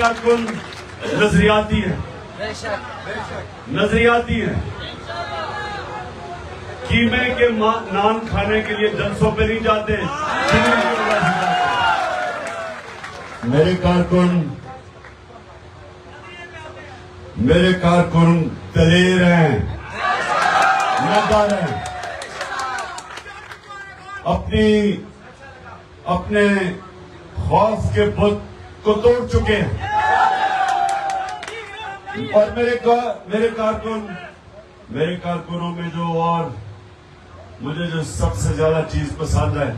कारकुन नजरियाती है, नजरियाती है। कीमे के नान खाने के लिए जलसों पे नहीं जाते, मेरे कारकुन दलेर हैं, ईमानदार हैं, अपने खौफ के बुत को तोड़ चुके हैं। और मेरे कारकुनों में मुझे जो सबसे ज्यादा चीज पसंद है,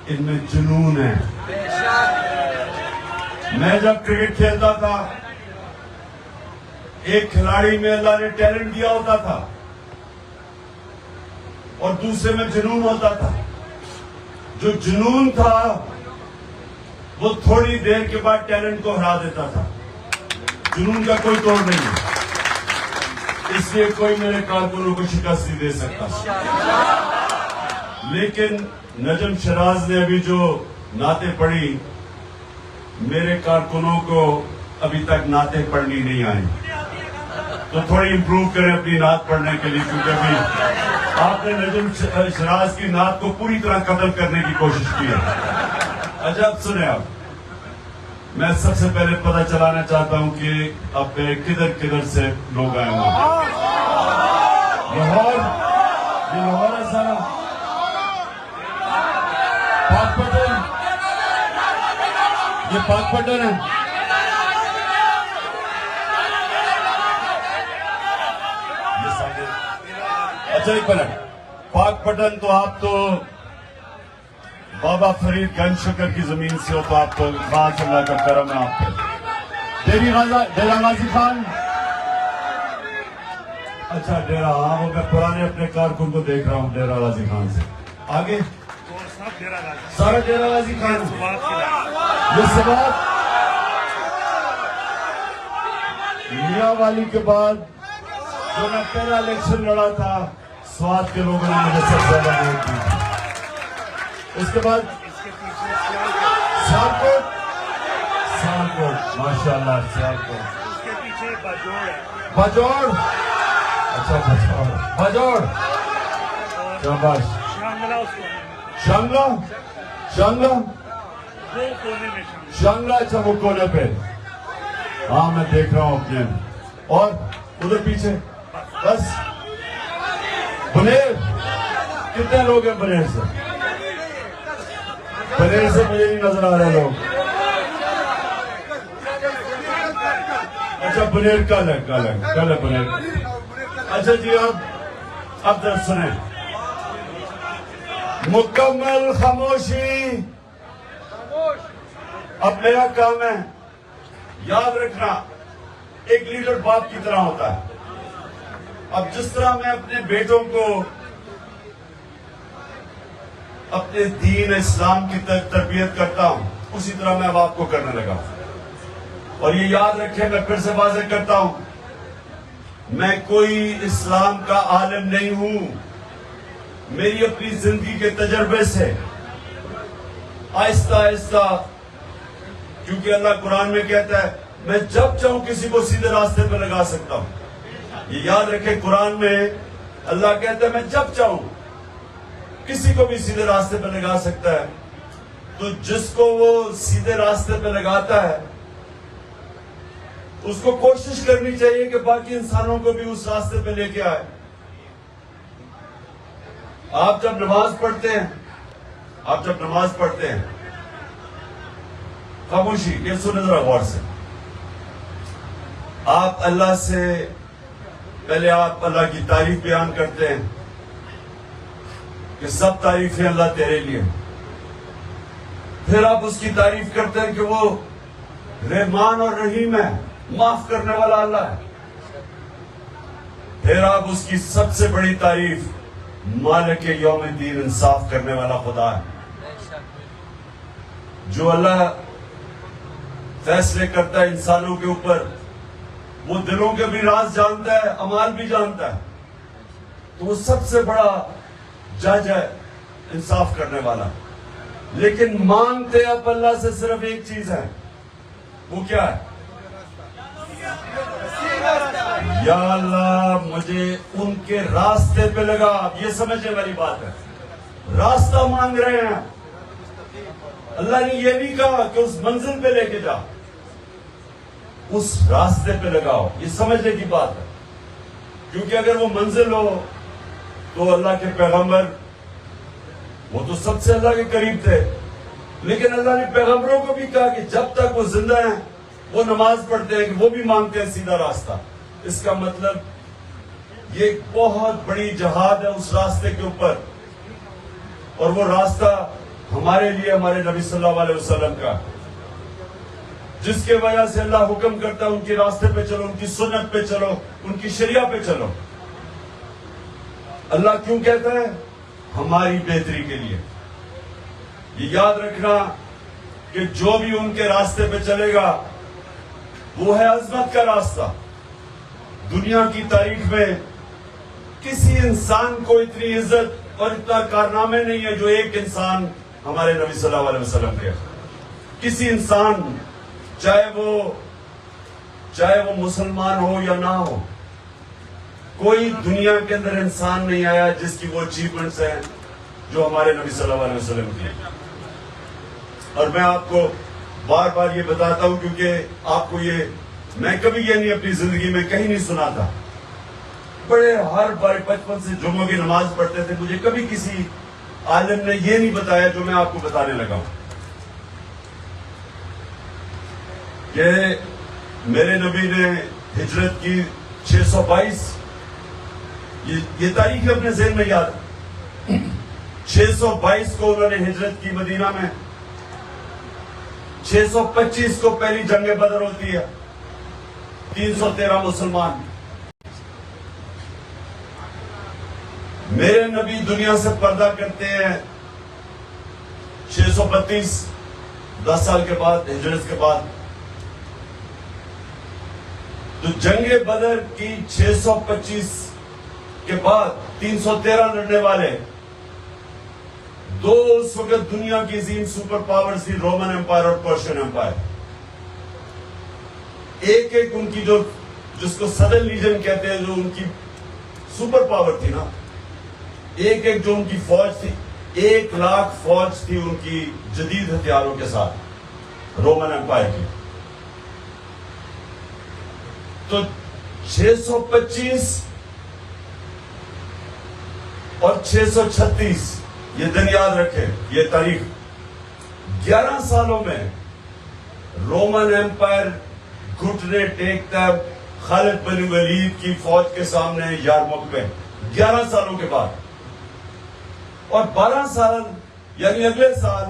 इनमें जुनून है। मैं जब क्रिकेट खेलता था, एक खिलाड़ी में अल्लाह ने टैलेंट दिया होता था और दूसरे में जुनून होता था। जो जुनून था वो थोड़ी देर के बाद टैलेंट को हरा देता था। जुनून का कोई तोड़ नहीं है, इसलिए कोई मेरे कारकुनों को शिकस्त नहीं दे सकता। लेकिन नजम शराज ने अभी जो नाते पढ़ी, मेरे कारकुनों को अभी तक नाते पढ़नी नहीं आई, तो थोड़ी इंप्रूव करें अपनी नात पढ़ने के लिए, क्योंकि अभी आपने नजम शराज की नात को पूरी तरह कत्ल करने की कोशिश की है। अच्छा, अब सुने आप, मैं सबसे पहले पता चलाना चाहता हूं कि अब किधर किधर से लोग आए हैं। लाहौर, ये लाहौर है सारा, पाकपटन, ये पाकपटन है। अच्छा, एक मिनट, पाकपटन तो आप तो बाबा फरीद गंज शकर की जमीन से हो, तो आप तो खास अल्लाह का करम है आप पे। डेरा गाजी खान, अच्छा डेरा, हाँ वो मैं पुराने अपने कारकुन को देख रहा हूँ डेरा गाजी खान से। आगे सारा डेरा गाजी खान, ये सवाब मियां वाली के बाद जो मैं पहला इलेक्शन लड़ा था, स्वाद के लोगों ने मुझे सबसे ज्यादा वोट दी। उसके बाद सियालकोट, माशाल्लाह सियालकोट, उसके पीछे बाजोड़, अच्छा बाजोड़, शाबाश, शांगला, अच्छा वो कोने पे, हाँ मैं देख रहा हूँ अपने। और उधर पीछे बस बनेर, कितने लोग हैं बनेर से? बनेर से मुझे नहीं नजर आ रहे लोग। अच्छा बनेर कल है बनेर। अच्छा जी, अब जरा सुने, मुकम्मल खामोशी। अब मेरा काम है, याद रखना, एक लीडर बाप की तरह होता है। अब जिस तरह मैं अपने बेटों को अपने दीन इस्लाम की तरबियत करता हूं, उसी तरह मैं अब आपको करने लगा। और ये याद रखें, मैं फिर से वाज़ेह करता हूं, मैं कोई इस्लाम का आलिम नहीं हूं। मेरी अपनी जिंदगी के तजर्बे से आहिस्ता आहिस्ता, क्योंकि अल्लाह कुरान में कहता है मैं जब चाहूं किसी को सीधे रास्ते पर लगा सकता हूं। ये याद रखें, कुरान में अल्लाह कहता है मैं जब चाहूं किसी को भी सीधे रास्ते पर लगा सकता है। तो जिसको वो सीधे रास्ते पर लगाता है, उसको कोशिश करनी चाहिए कि बाकी इंसानों को भी उस रास्ते पे लेके आए। आप जब नमाज पढ़ते हैं, खामोशी, ये सुने जरा गौर से। आप अल्लाह से पहले आप अल्लाह की तारीफ बयान करते हैं कि सब तारीफें अल्लाह तेरे लिए। फिर आप उसकी तारीफ करते हैं कि वो रहमान और रहीम है, माफ करने वाला अल्लाह है। फिर आप उसकी सबसे बड़ी तारीफ मालिक यौम-ए-दीन, इंसाफ करने वाला खुदा है। जो अल्लाह फैसले करता है इंसानों के ऊपर, वो दिलों के भी राज जानता है, अमाल भी जानता है। तो वो सबसे बड़ा जज है, इंसाफ करने वाला। लेकिन मांगते आप अल्लाह से सिर्फ एक चीज है वो क्या है? या अल्लाह मुझे उनके रास्ते पे लगा। ये समझने वाली बात है, रास्ता मांग रहे हैं। अल्लाह ने यह नहीं कहा कि उस मंजिल पे लेके जा, उस रास्ते पे लगाओ। ये समझने की बात है, क्योंकि अगर वो मंजिल हो तो अल्लाह के पैगंबर वो तो सबसे अल्लाह के करीब थे, लेकिन अल्लाह ने पैगंबरों को भी कहा कि जब तक वो जिंदा हैं वो नमाज पढ़ते हैं, कि वो भी मांगते हैं सीधा रास्ता। इसका मतलब ये एक बहुत बड़ी जहाद है उस रास्ते के ऊपर, और वो रास्ता हमारे लिए हमारे नबी सल्लल्लाहु अलैहि वसल्लम का, जिसके वजह से अल्लाह हुक्म करता है उनके रास्ते पे चलो, उनकी सुन्नत पे चलो, उनकी शरिया पे चलो। अल्लाह क्यों कहता है? हमारी बेहतरी के लिए। ये याद रखना कि जो भी उनके रास्ते पे चलेगा वो है अजमत का रास्ता। दुनिया की तारीख में किसी इंसान को इतनी इज्जत और इतना कारनामे नहीं है जो एक इंसान हमारे नबी सल्लल्लाहु अलैहि वसल्लम के। किसी इंसान, चाहे वो मुसलमान हो या ना हो, कोई दुनिया के अंदर इंसान नहीं आया जिसकी वो अचीवमेंट्स हैं जो हमारे नबी सल्लल्लाहु अलैहि वसल्लम की। और मैं आपको बार बार ये बताता हूं क्योंकि आपको ये, मैं कभी ये नहीं अपनी जिंदगी में कहीं नहीं सुना था। बड़े हर बार बचपन से जुम्मों की नमाज पढ़ते थे, मुझे कभी किसी आलिम ने ये नहीं बताया जो मैं आपको बताने लगा हूं कि मेरे नबी ने हिजरत की 622, ये तारीख अपने ज़हन में याद है। 622 को उन्होंने हिजरत की मदीना में। 625 को पहली जंग बदर होती है, 313 मुसलमान। मेरे नबी दुनिया से पर्दा करते हैं 632, 10 साल के बाद, हिजरत के बाद। तो जंग बदर की 625 के बाद 313 लड़ने वाले दो उस वक्त दुनिया की अजीम सुपर पावर्स थी, रोमन एम्पायर और पर्शियन एम्पायर। एक एक उनकी जिसको सदर्न लीजन कहते हैं, जो उनकी सुपर पावर थी ना, एक एक जो उनकी फौज थी, 1 लाख फौज थी उनकी जदीद हथियारों के साथ रोमन एम्पायर की। तो 625 और 636 ये दिन याद रखें, ये तारीख। 11 सालों में रोमन एम्पायर घुटने टेकता है खालिद बिन वलीद की फौज के सामने यारमुक में, 11 सालों के बाद। और 12 साल यानी अगले साल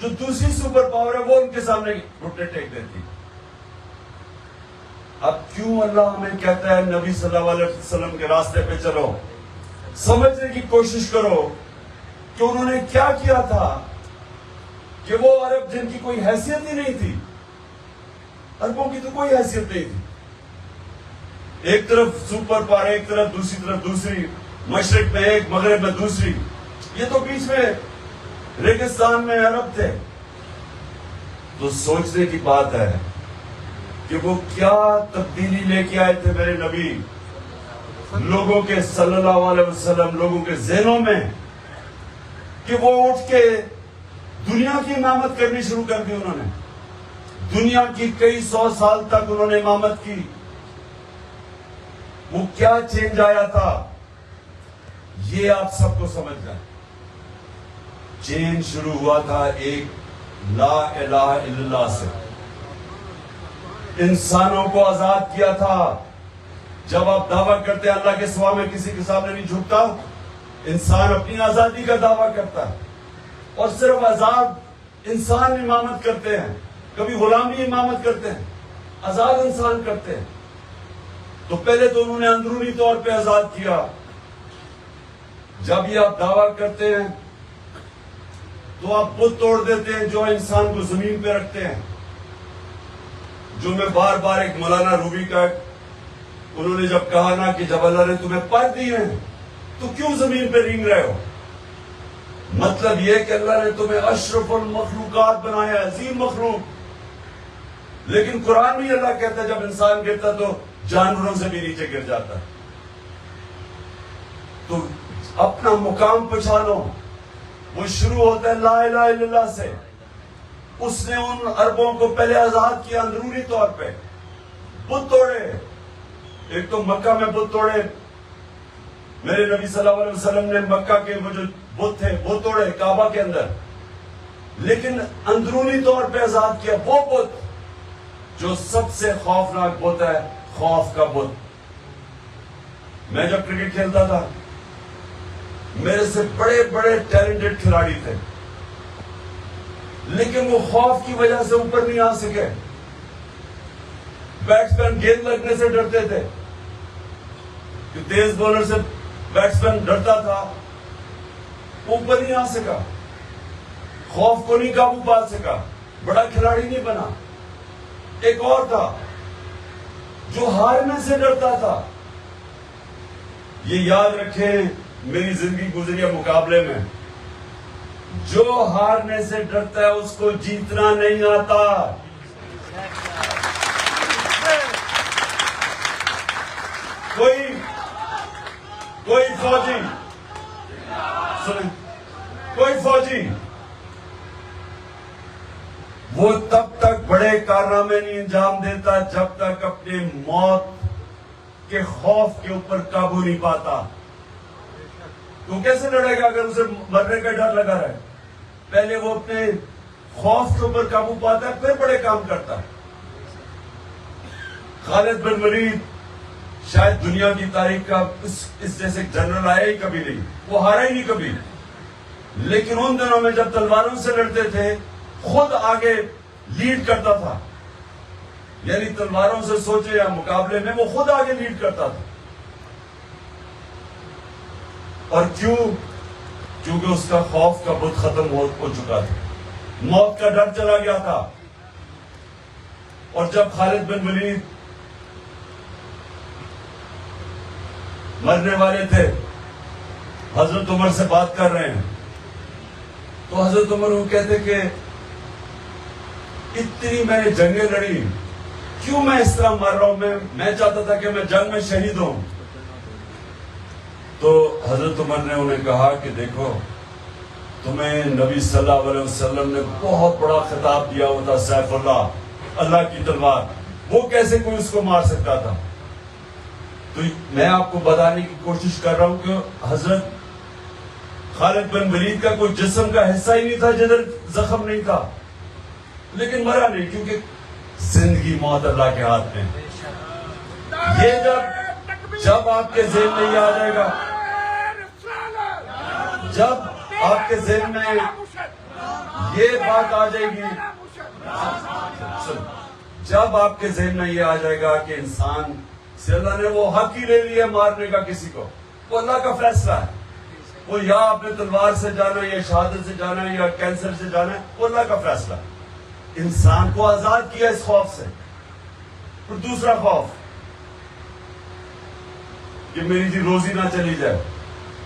जो दूसरी सुपर पावर है वो उनके सामने घुटने टेक देती। अब क्यों अल्लाह हमें कहता है नबी सल्लल्लाहु अलैहि वसल्लम के रास्ते पे चलो? समझने की कोशिश करो कि उन्होंने क्या किया था कि वो अरब जिनकी कोई हैसियत ही नहीं थी, अरबों की तो कोई हैसियत नहीं थी, एक तरफ सुपर पावर, एक तरफ दूसरी, मशरिक में एक, मगरिब में दूसरी, ये तो बीच में रेगिस्तान में अरब थे। तो सोचने की बात है कि वो क्या तब्दीली लेके आए थे मेरे नबी लोगों के सल्लल्लाहु अलैहि वसल्लम, लोगों के ज़हनों में, कि वो उठ के दुनिया की इमामत करनी शुरू कर दी। उन्होंने दुनिया की कई 100 साल तक उन्होंने इमामत की। वो क्या चेंज आया था ये आप सबको समझना है। चेंज शुरू हुआ था एक ला इलाहा इल्लल्लाह से। इंसानों को आजाद किया था। जब आप दावा करते हैं अल्लाह के सिवा में किसी के सामने नहीं झुकता, इंसान अपनी आजादी का दावा करता है, और सिर्फ आजाद इंसान इमामत करते हैं, कभी गुलामी इमामत करते हैं, आजाद इंसान करते हैं। तो पहले तो उन्होंने अंदरूनी तौर पे आजाद किया। जब ये आप दावा करते हैं तो आप बुत तोड़ देते हैं जो इंसान को जमीन पे रखते हैं। जो मैं बार बार, एक मौलाना रूबी का, उन्होंने जब कहा ना कि जब अल्लाह ने तुम्हें पर दिए हैं तो क्यों जमीन पे रेंग रहे हो, मतलब यह कि अल्लाह ने तुम्हें अशरफुल मखलूकात बनाया, अजीम मखलूक, लेकिन कुरान में अल्लाह कहता है जब इंसान गिरता तो जानवरों से भी नीचे गिर जाता है। तो अपना मुकाम पहचानो। वो शुरू होता है ला इलाहा इल्लल्लाह से। उसने उन अरबों को पहले आजाद किया अंदरूनी तौर पे। बुत तोड़े, एक तो मक्का में बुत तोड़े। मेरे नबी सल्लल्लाहु अलैहि वसल्लम ने मक्का के वो जो बुत थे वो तोड़े काबा के अंदर, लेकिन अंदरूनी तौर पे आजाद किया वो बुत जो सबसे खौफनाक बुत है, खौफ का बुत। मैं जब क्रिकेट खेलता था मेरे से बड़े बड़े टैलेंटेड खिलाड़ी थे, लेकिन वो खौफ की वजह से ऊपर नहीं आ सके। बैट्समैन गेंद लगने से डरते थे कि तेज बॉलर से बैट्समैन डरता था, ऊपर नहीं आ सका, खौफ को नहीं काबू पा सका, बड़ा खिलाड़ी नहीं बना। एक और था जो हारने से डरता था। ये याद रखें, मेरी जिंदगी गुजरी है मुकाबले में, जो हारने से डरता है उसको जीतना नहीं आता। कोई फौजी सुने, कोई फौजी वो तब तक बड़े कारनामे नहीं अंजाम देता जब तक अपने मौत के खौफ के ऊपर काबू नहीं पाता। तो कैसे लड़ेगा अगर उसे मरने का डर लगा रहे? पहले वो अपने खौफ के ऊपर काबू पाता है, फिर बड़े काम करता है। खालिद बिन वलीद शायद दुनिया की तारीख का इस जैसे जनरल आया ही कभी नहीं, वो हारा ही नहीं कभी। लेकिन उन दिनों में जब तलवारों से लड़ते थे खुद आगे लीड करता था, यानी तलवारों से सोचे या मुकाबले में वो खुद आगे लीड करता था। और क्यों? क्योंकि उसका खौफ का बुत खत्म हो चुका था, मौत का डर चला गया था। और जब खालिद बिन वलीद मरने वाले थे, हजरत उमर से बात कर रहे हैं, तो हजरत उमर वो कहते कि इतनी मैंने जंगें लड़ी, क्यों मैं इस तरह मर रहा हूं? मैं चाहता था कि मैं जंग में शहीद हूं। तो हजरत उमर ने उन्हें कहा कि देखो, तुम्हें नबी सल्लल्लाहु अलैहि वसल्लम ने बहुत बड़ा खिताब दिया हुआ था, सैफुल्लाह, अल्लाह की तलवार, वो कैसे कोई उसको मार सकता था? तो मैं आपको बताने की कोशिश कर रहा हूं कि हजरत खालिद बिन वलीद का कोई जिस्म का हिस्सा ही नहीं था जिधर जख्म नहीं था, लेकिन मरा नहीं, क्योंकि जिंदगी मौत अल्लाह के हाथ में। ये जब आपके ज़हन में ये आ जाएगा, जब आपके ज़हन में ये बात आ जाएगी, जब आपके ज़हन में ये आ जाएगा कि इंसान से अल्लाह ने वो हक ही ले लिया मारने का किसी को, वो अल्लाह का फैसला है। वो या आपने तलवार से जाना, या शहादत से जाना, या कैंसर से जाना है, वो अल्लाह का फैसला है। इंसान को आजाद किया इस खौफ से। और दूसरा खौफ कि मेरी जी रोजी ना चली जाए।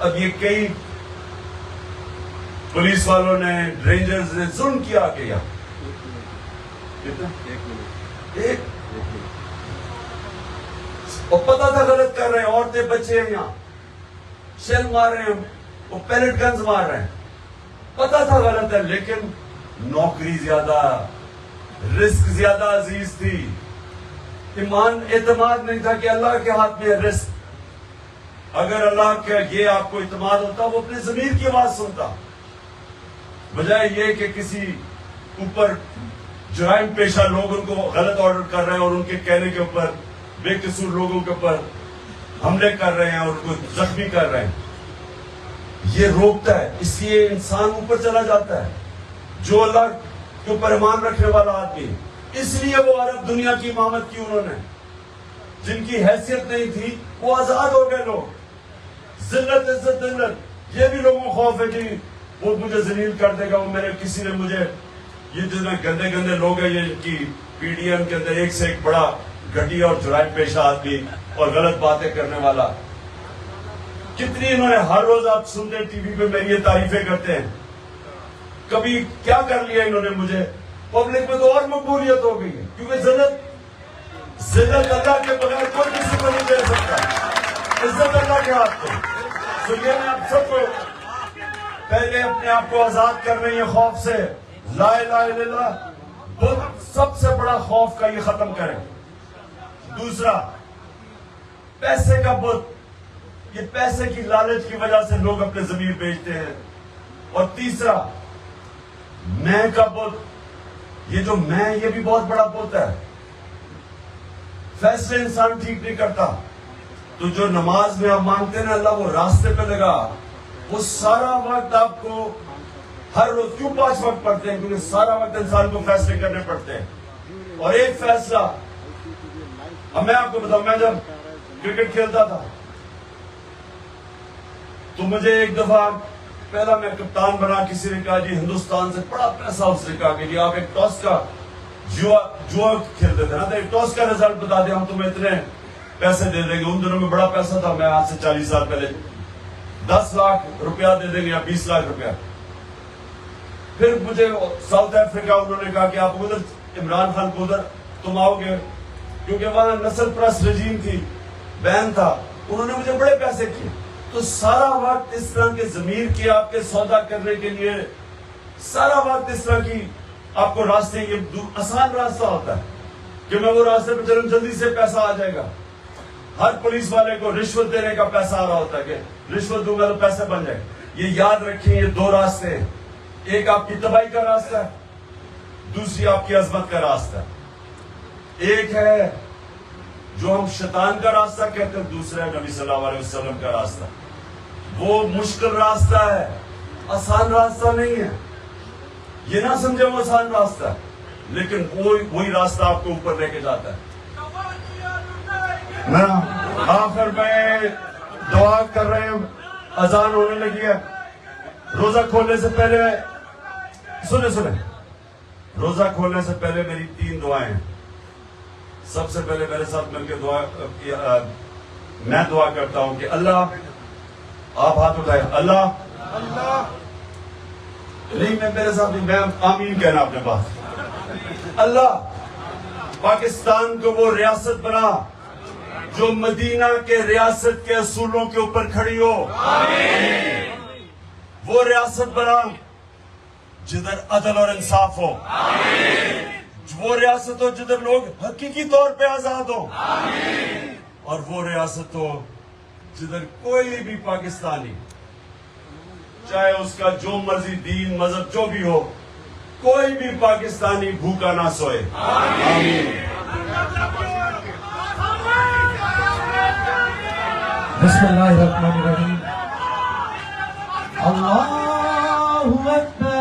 अब ये कई पुलिस वालों ने, रेंजर्स ने जुल्म किया कि यहाँ एक और पता था गलत कर रहे हैं, औरतें बच्चे हैं, यहाँ शेल मार रहे हैं, वो पैलेट गन्स मार रहे हैं, पता था गलत है, लेकिन नौकरी ज्यादा, रिस्क ज्यादा अजीज थी। ईमान एतमाद नहीं था कि अल्लाह के हाथ में है रिस्क। अगर अल्लाह का ये आपको इत्मीनान होता, वो अपने ज़मीर की आवाज सुनता, बजाय ये कि किसी ऊपर जुराइम पेशा लोग उनको गलत ऑर्डर कर रहे हैं और उनके कहने के ऊपर बेकसूर लोगों के ऊपर हमले कर रहे हैं और उनको जख्मी कर रहे हैं। ये रोकता है, इसलिए इंसान ऊपर चला जाता है, जो अल्लाह के ऊपर ईमान रखने वाला आदमी। इसलिए वो अरब दुनिया की इमामत की उन्होंने, जिनकी हैसियत नहीं थी वो आजाद हो गए लोग। जिल्लत इज्जत दिल्लत, ये भी लोगों को खौफ है कि वो मुझे जलील कर देगा, वो मेरे किसी ने मुझे, ये जितने गंदे गंदे लोग हैं, ये इनकी पीडीएम के अंदर एक से एक बड़ा घटिया और जुराइम पेशा आदमी और गलत बातें करने वाला। कितनी इन्होंने, हर रोज आप सुनते टीवी पे मेरी ये तारीफें करते हैं, कभी क्या कर लिया इन्होंने मुझे, पब्लिक में तो और मकबूलियत हो गई है, क्योंकि जिल्लत अल्लाह के बगैर कोई किसी को नहीं दे सकता, इज्जत अल्लाह के हाथ में। तो ये मैं आप सबको पहले अपने आप को आजाद कर रही है खौफ से, ला इलाहा इल्लल्लाह, बहुत सबसे बड़ा खौफ का ये खत्म करें। दूसरा, पैसे का बुत, ये पैसे की लालच की वजह से लोग अपने जमीर बेचते हैं। और तीसरा, मैं का बुत, ये जो मैं, ये भी बहुत बड़ा बुत है। फैसले इंसान ठीक नहीं करता, तो जो नमाज में आप मांगते हैं ना अल्लाह वो रास्ते पे लगा, वो सारा वक्त आपको हर रोज क्यों 5 वक्त पढ़ते हैं? क्योंकि सारा वक्त इंसान को फैसले करने पड़ते हैं। और एक फैसला, अब मैं आपको बताऊं, मैं जब क्रिकेट खेलता था तो मुझे एक दफा पहला मैं कप्तान बना, किसी ने कहा जी हिंदुस्तान से बड़ा पैसा, उसने कहा कि जी आप एक टॉस का जुआ खेलते थे ना, तो एक टॉस का रिजल्ट बता दें, हम तुम्हें इतने पैसे दे देंगे। उन दिनों में बड़ा पैसा था, मैं आज से 40 साल पहले 10 लाख रुपया दे देंगे या 20 लाख रुपया। फिर मुझे साउथ अफ्रीका उन्होंने कहा कि आप उधर इमरान खान को उधर तुम आओगे, क्योंकि वहां नस्ल परस्त रजीम थी, बैन था, उन्होंने मुझे बड़े पैसे किए। तो सारा वक्त इस तरह के जमीर की आपके सौदा करने के लिए सारा वक्त इस तरह की आपको रास्ते, ये आसान रास्ता होता है कि मैं वो रास्ते पे चलूं, जल्दी से पैसा आ जाएगा। हर पुलिस वाले को रिश्वत देने का पैसा आ रहा होता है कि रिश्वत दूंगा तो पैसे बन जाए। ये याद रखिए, ये 2 रास्ते हैं, एक आपकी तबाही का रास्ता है, दूसरी आपकी अजमत का रास्ता है। एक है जो हम शैतान का रास्ता कहते हैं, दूसरा है नबी सल्लल्लाहु अलैहि वसल्लम का रास्ता। वो मुश्किल रास्ता है, आसान रास्ता नहीं है, ये ना समझे वो आसान रास्ता है, लेकिन वही रास्ता आपको ऊपर लेके जाता है ना। आखिर में दुआ कर रहे हैं, अजान होने लगी है। रोजा खोलने से पहले सुने रोजा खोलने से पहले मेरी 3 दुआएं हैं। सबसे पहले मेरे साथ मिलकर मैं दुआ करता हूं कि अल्लाह, आप हाथ उठाए, अल्लाह नहीं, मैं मेरे साथ नहीं, मैं आमीन कहना अपने पास। अल्लाह पाकिस्तान को वो रियासत बना जो मदीना के रियासत के असूलों के ऊपर खड़ी हो। वो रियासत बना जिधर अदल और इंसाफ हो। वो रियासत हो जिधर लोग हकीकी तौर पे आजाद हो। और वो रियासत हो जिधर कोई भी पाकिस्तानी, चाहे उसका जो मर्जी दीन मजहब जो भी हो, कोई भी पाकिस्तानी भूखा ना सोए। आमीन। बिस्मिल्लाहिर्रहमानिर्रहीम। अल्लाहु अकबर।